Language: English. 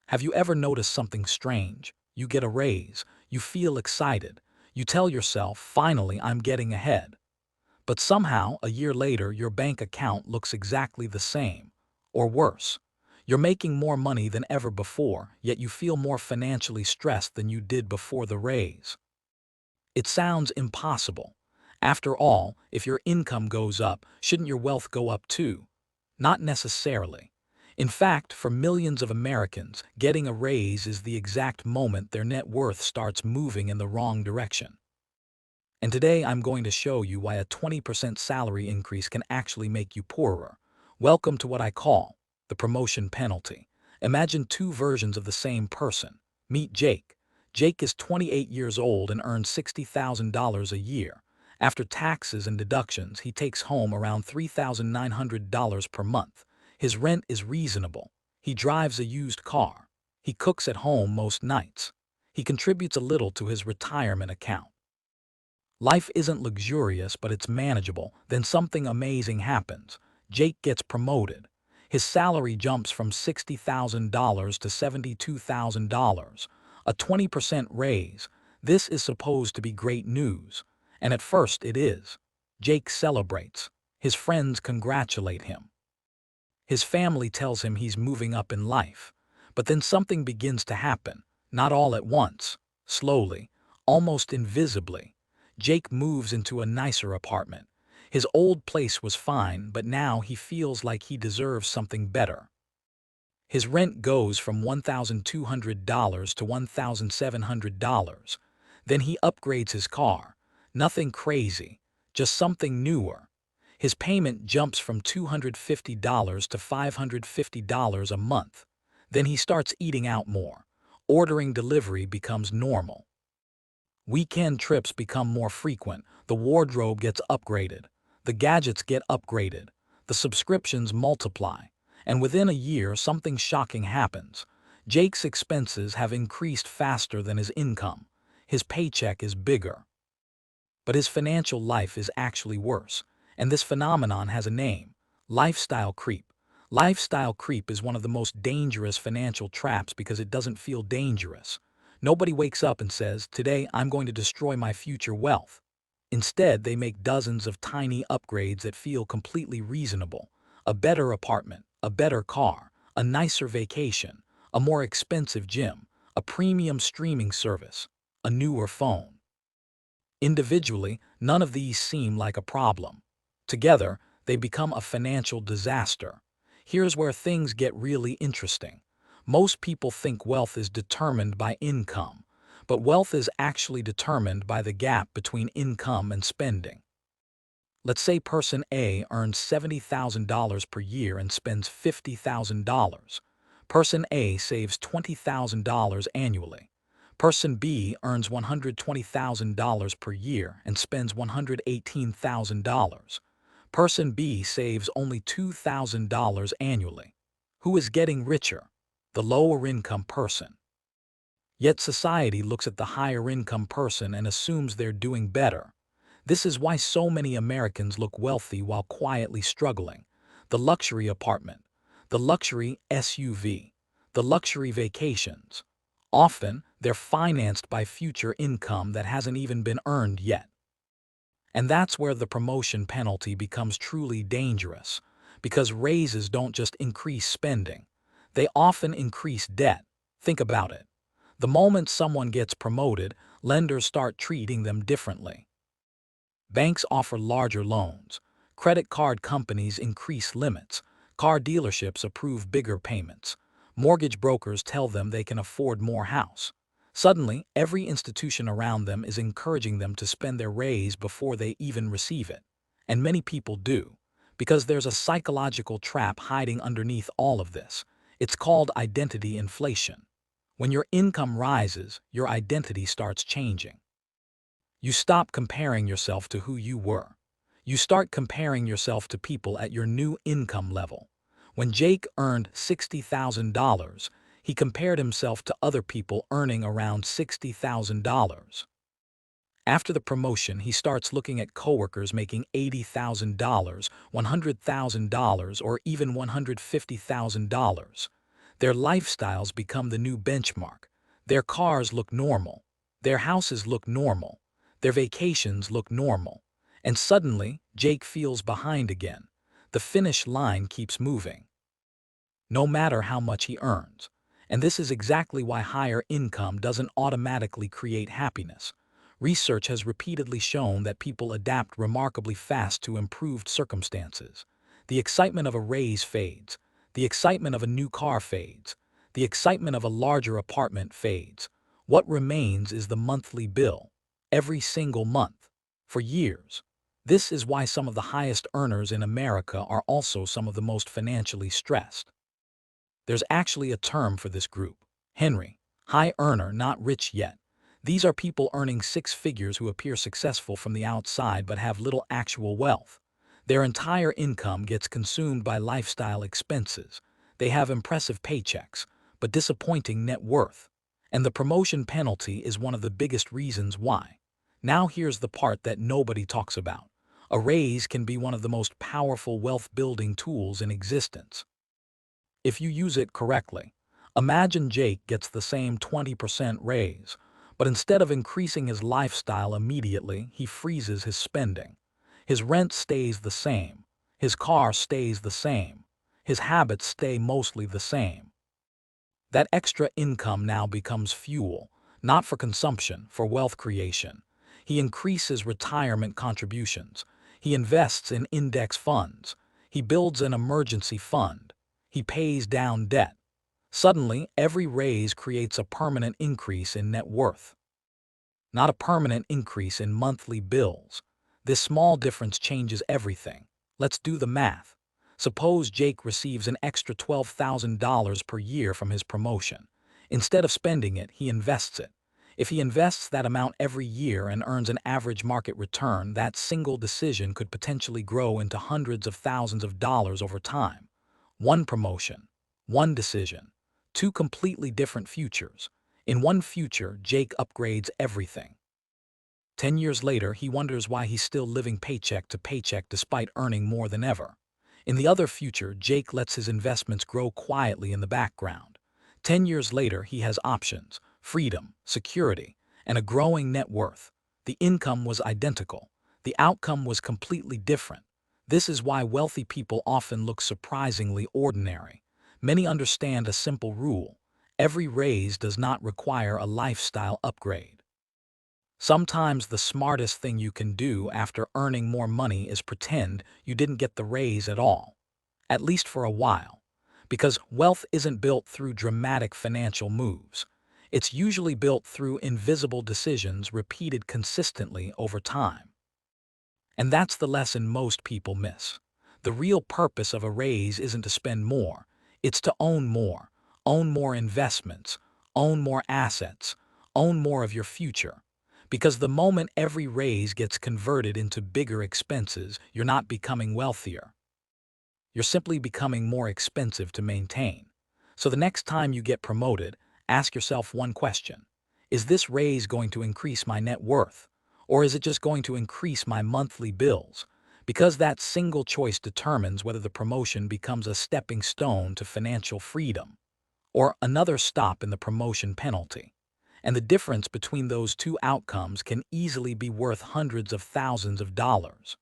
Have you ever noticed something strange? You get a raise, you feel excited, you tell yourself, finally, I'm getting ahead. But somehow, a year later, your bank account looks exactly the same. Or worse. You're making more money than ever before, yet you feel more financially stressed than you did before the raise. It sounds impossible. After all, if your income goes up, shouldn't your wealth go up too? Not necessarily. In fact, for millions of Americans, getting a raise is the exact moment their net worth starts moving in the wrong direction. And today I'm going to show you why a 20% salary increase can actually make you poorer. Welcome to what I call the promotion penalty. Imagine two versions of the same person. Meet Jake. Jake is 28 years old and earns $60,000 a year. After taxes and deductions, he takes home around $3,900 per month. His rent is reasonable. He drives a used car. He cooks at home most nights. He contributes a little to his retirement account. Life isn't luxurious, but it's manageable. Then something amazing happens. Jake gets promoted. His salary jumps from $60,000 to $72,000, a 20% raise. This is supposed to be great news. And at first it is. Jake celebrates. His friends congratulate him. His family tells him he's moving up in life. But then something begins to happen. Not all at once. Slowly. Almost invisibly. Jake moves into a nicer apartment. His old place was fine, but now he feels like he deserves something better. His rent goes from $1,200 to $1,700. Then he upgrades his car. Nothing crazy, just something newer. His payment jumps from $250 to $550 a month. Then he starts eating out more. Ordering delivery becomes normal. Weekend trips become more frequent, the wardrobe gets upgraded, the gadgets get upgraded, the subscriptions multiply, and within a year something shocking happens. Jake's expenses have increased faster than his income. His paycheck is bigger. But his financial life is actually worse, and this phenomenon has a name: lifestyle creep. Lifestyle creep is one of the most dangerous financial traps because it doesn't feel dangerous. Nobody wakes up and says, today I'm going to destroy my future wealth. Instead, they make dozens of tiny upgrades that feel completely reasonable. A better apartment, a better car, a nicer vacation, a more expensive gym, a premium streaming service, a newer phone. Individually, none of these seem like a problem. Together, they become a financial disaster. Here's where things get really interesting. Most people think wealth is determined by income, but wealth is actually determined by the gap between income and spending. Let's say person A earns $70,000 per year and spends $50,000. Person A saves $20,000 annually. Person B earns $120,000 per year and spends $118,000. Person B saves only $2,000 annually. Who is getting richer? The lower income person. Yet society looks at the higher income person and assumes they're doing better. This is why so many Americans look wealthy while quietly struggling. The luxury apartment, the luxury SUV, the luxury vacations. Often, they're financed by future income that hasn't even been earned yet. And that's where the promotion penalty becomes truly dangerous, because raises don't just increase spending. They often increase debt. Think about it. The moment someone gets promoted, lenders start treating them differently. Banks offer larger loans. Credit card companies increase limits. Car dealerships approve bigger payments. Mortgage brokers tell them they can afford more house. Suddenly, every institution around them is encouraging them to spend their raise before they even receive it. And many people do, because there's a psychological trap hiding underneath all of this. It's called identity inflation. When your income rises, your identity starts changing. You stop comparing yourself to who you were. You start comparing yourself to people at your new income level. When Jake earned $60,000, he compared himself to other people earning around $60,000. After the promotion, he starts looking at coworkers making $80,000, $100,000, or even $150,000. Their lifestyles become the new benchmark. Their cars look normal. Their houses look normal. Their vacations look normal. And suddenly, Jake feels behind again. The finish line keeps moving, no matter how much he earns. And this is exactly why higher income doesn't automatically create happiness. Research has repeatedly shown that people adapt remarkably fast to improved circumstances. The excitement of a raise fades. The excitement of a new car fades. The excitement of a larger apartment fades. What remains is the monthly bill, every single month, for years. This is why some of the highest earners in America are also some of the most financially stressed. There's actually a term for this group. Henry, high earner, not rich yet. These are people earning six figures who appear successful from the outside but have little actual wealth. Their entire income gets consumed by lifestyle expenses. They have impressive paychecks, but disappointing net worth. And the promotion penalty is one of the biggest reasons why. Now here's the part that nobody talks about. A raise can be one of the most powerful wealth-building tools in existence if you use it correctly. Imagine Jake gets the same 20% raise, but instead of increasing his lifestyle immediately, he freezes his spending. His rent stays the same. His car stays the same. His habits stay mostly the same. That extra income now becomes fuel, not for consumption, for wealth creation. He increases retirement contributions. He invests in index funds. He builds an emergency fund. He pays down debt. Suddenly, every raise creates a permanent increase in net worth, not a permanent increase in monthly bills. This small difference changes everything. Let's do the math. Suppose Jake receives an extra $12,000 per year from his promotion. Instead of spending it, he invests it. If he invests that amount every year and earns an average market return, that single decision could potentially grow into hundreds of thousands of dollars over time. One promotion, one decision, two completely different futures. In one future, Jake upgrades everything. 10 years later, he wonders why he's still living paycheck to paycheck despite earning more than ever. In the other future, Jake lets his investments grow quietly in the background. 10 years later, he has options, freedom, security, and a growing net worth. The income was identical. The outcome was completely different. This is why wealthy people often look surprisingly ordinary. Many understand a simple rule. Every raise does not require a lifestyle upgrade. Sometimes the smartest thing you can do after earning more money is pretend you didn't get the raise at all, at least for a while. Because wealth isn't built through dramatic financial moves. It's usually built through invisible decisions repeated consistently over time. And that's the lesson most people miss. The real purpose of a raise isn't to spend more, it's to own more investments, own more assets, own more of your future. Because the moment every raise gets converted into bigger expenses, you're not becoming wealthier. You're simply becoming more expensive to maintain. So the next time you get promoted, ask yourself one question. Is this raise going to increase my net worth? Or is it just going to increase my monthly bills? Because that single choice determines whether the promotion becomes a stepping stone to financial freedom or another stop in the promotion penalty. And the difference between those two outcomes can easily be worth hundreds of thousands of dollars.